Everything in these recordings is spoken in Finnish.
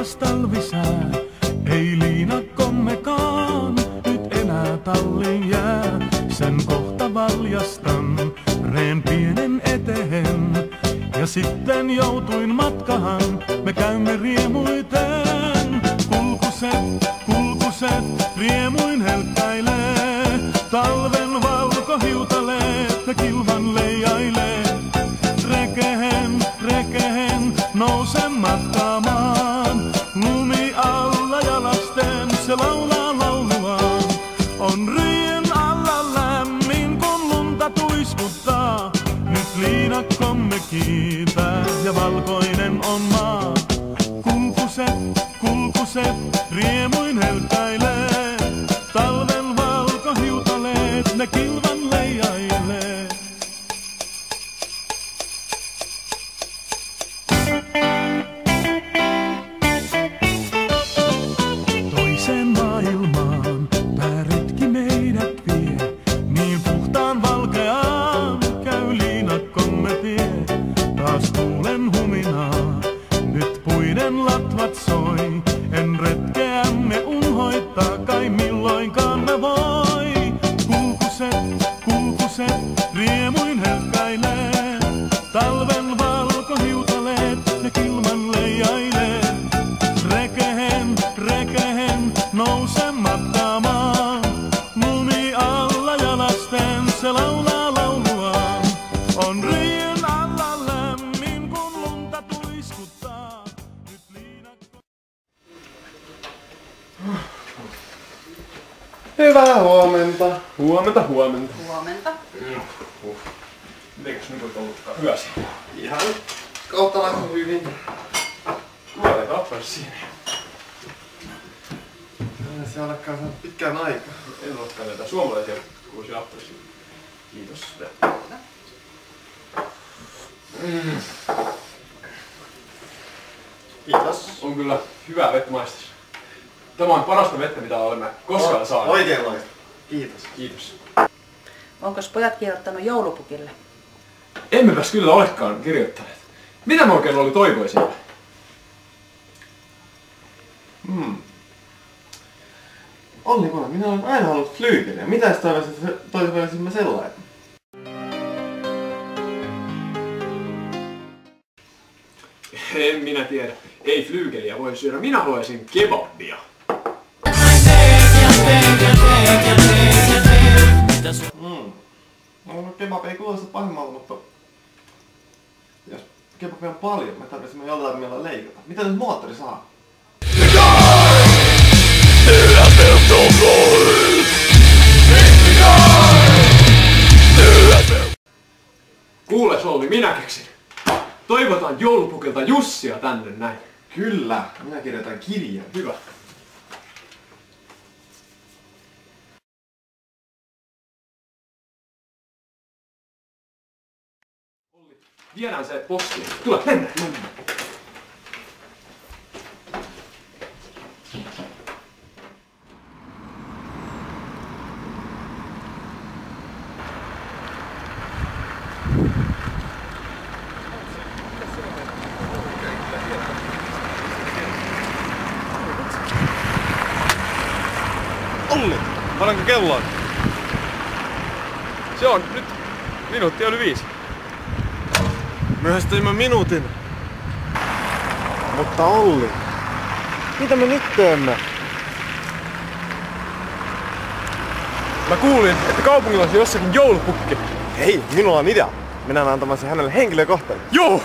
taivas talvisää, ei liinakkommekaan nyt enää talliin jää. Sen kohta valjastan reen pienen eteen, ja sitten joutuin matkahan, me käymme riemuiten. Kulkuset, riemuin helkkäilee, talven valkohiutaleet ne kilvan leijailee. Rekehen nousen matkaamaan, lumi alla jalasten se laulaa lauluaan. On ryijyn alla lämmin kun lunta tuiskuttaa, nyt liinakkomme kiitää ja valkoinen on maa. Kulkuset, riemuin helkkäilee, talven valkohiutaleet ne kilvan leijailee. Toiseen maailmaan tää retki meidät vie, niin puhtaan valkeaan käy liinakkomme tie. Taas kuulen huminaa, nyt puiden latvat soi, en retkeämme unhoittaa kai milloinkaan me voi. Kulkuset, riemuin helkkäilee, talven valkohiutaleet ne kilman leijailee. Rekehen nousen matkaamaan, lumi alla jalasten se laulaa lauluaan. On ryijyn alla lämmin kun lunta tuiskuttaa, nyt liinakko... Hyvää huomenta. Huomenta. Huomenta. Mitenkäs nyt on ollutkaan hyvä siinä? Ihan kohtalaisen hyvin. Laitetaan appelsiini. Se alkaa saada pitkään aikaa. En olekaan näitä suomalaisia kuusia appelsiini. Kiitos. Kiitos. On kyllä hyvää vettä maistis. Tämä on parasta vettä mitä olemme koskaan saaneet. Oikein loista. Kiitos. Kiitos. Onkos pojat kirjoittanut joulupukille? Emmepäs kyllä olekaan kirjoittaneet. Mitä me oikein oli toivoisimme? Olli kuule, minä olen aina halunnut flyykeliä. Mitäs toivoisimme sellainen? En minä tiedä. Ei flyykeliä voi syödä. Minä haluaisin kebabia. No kebab ei kuulosta pahimmalta, mutta jos kebabia on paljon, me tarvitsemme jollain mielellä leikata. Mitä nyt moottori saa? Kuule Solvi, minä keksin. Toivotaan joulupukilta Jussia tänne näin. Kyllä, minä kirjoitan kirjan. Hyvä. Olli, viedään se postiin. Tule, mennään. Olli, paljonko kello on? Se on nyt minuutti yli 5. Myöhästyimme minuutin. Mutta Olli, mitä me nyt teemme? Mä kuulin, että kaupungilla olisi jossakin joulupukki. Hei, minulla on idea. Mennään antamaan se hänelle henkilökohtaisesti. Joo!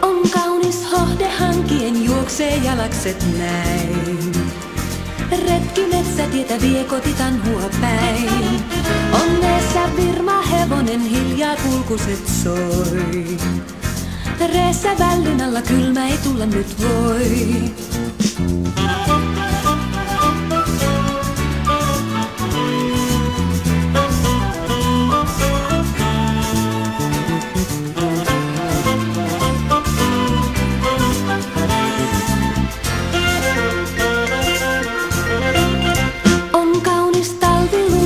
On kaunis hohde hankien juoksee jalakset näin. Retki metsätietä vie kotitanhua päin. Onneessa virma hevonen hiljaa kulkuset soi. Reessä vällyn alla kylmä ei tulla nyt voi. On kaunis talviluu.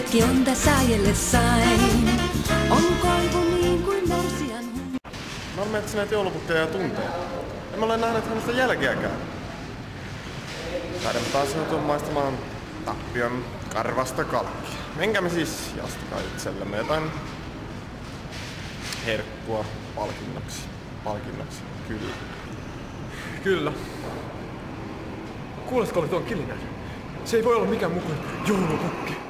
hetki on tässä ajelle sain. On koivu niin kuin morsian. Mä olen etsinyt joulupukkeja ja tunteja. En mä ole nähnyt hänestä jälkeäkään. Taidamme taas joutua maistamaan tappion karvasta kalkkia. Menkäämme siis jastakaa itsellemme jotain herkkua palkinnoksi. Palkinnoksi, kyllä. Kyllä. Kuuletko oli tuon kilinän? Se ei voi olla mikään muu kuin joulupukki.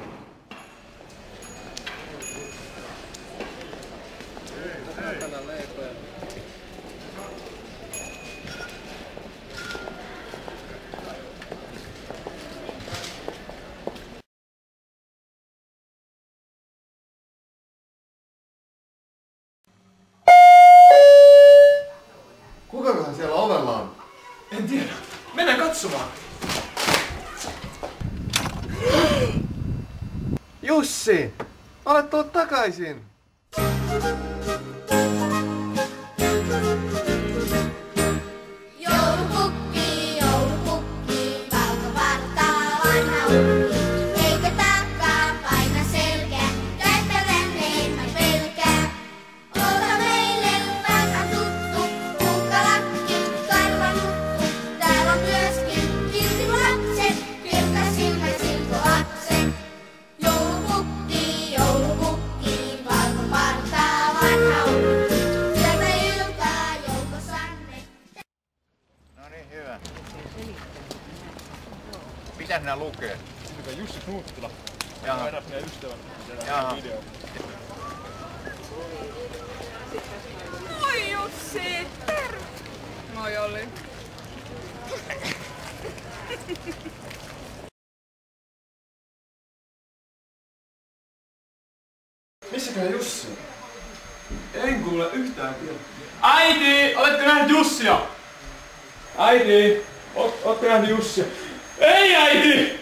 Kukakohan siellä ovella on? En tiedä. Mennään katsomaan. Jussi! Olet tullut takaisin! Joulupukki, joulupukki, valkovartaa vanha ukki. Eikö taakkaa paina selkää, käyttävän mä pelkää. Ota meille vanha tuttu, kukkalakki, karvanuttu. Täällä on myöskin kiltilapset, kirkkasilmät siltoakset. Joulupukki, joulupukki, valkovartaa vanha ukki. Sieltä iltaa joukossanne. No niin, hyvä. Mitäs nää lukee? Jussi Knuuttila. Jaha. Eräs meidän ystävä. Jaha. Video. Moi Jussi! Terve! Moi Olli. Missäköhän Jussi on? En kuule yhtään tiedä. Äiti! Oletko nähnyt Jussia? Äiti! Ootko nähnyt Jussia? Ei äiti!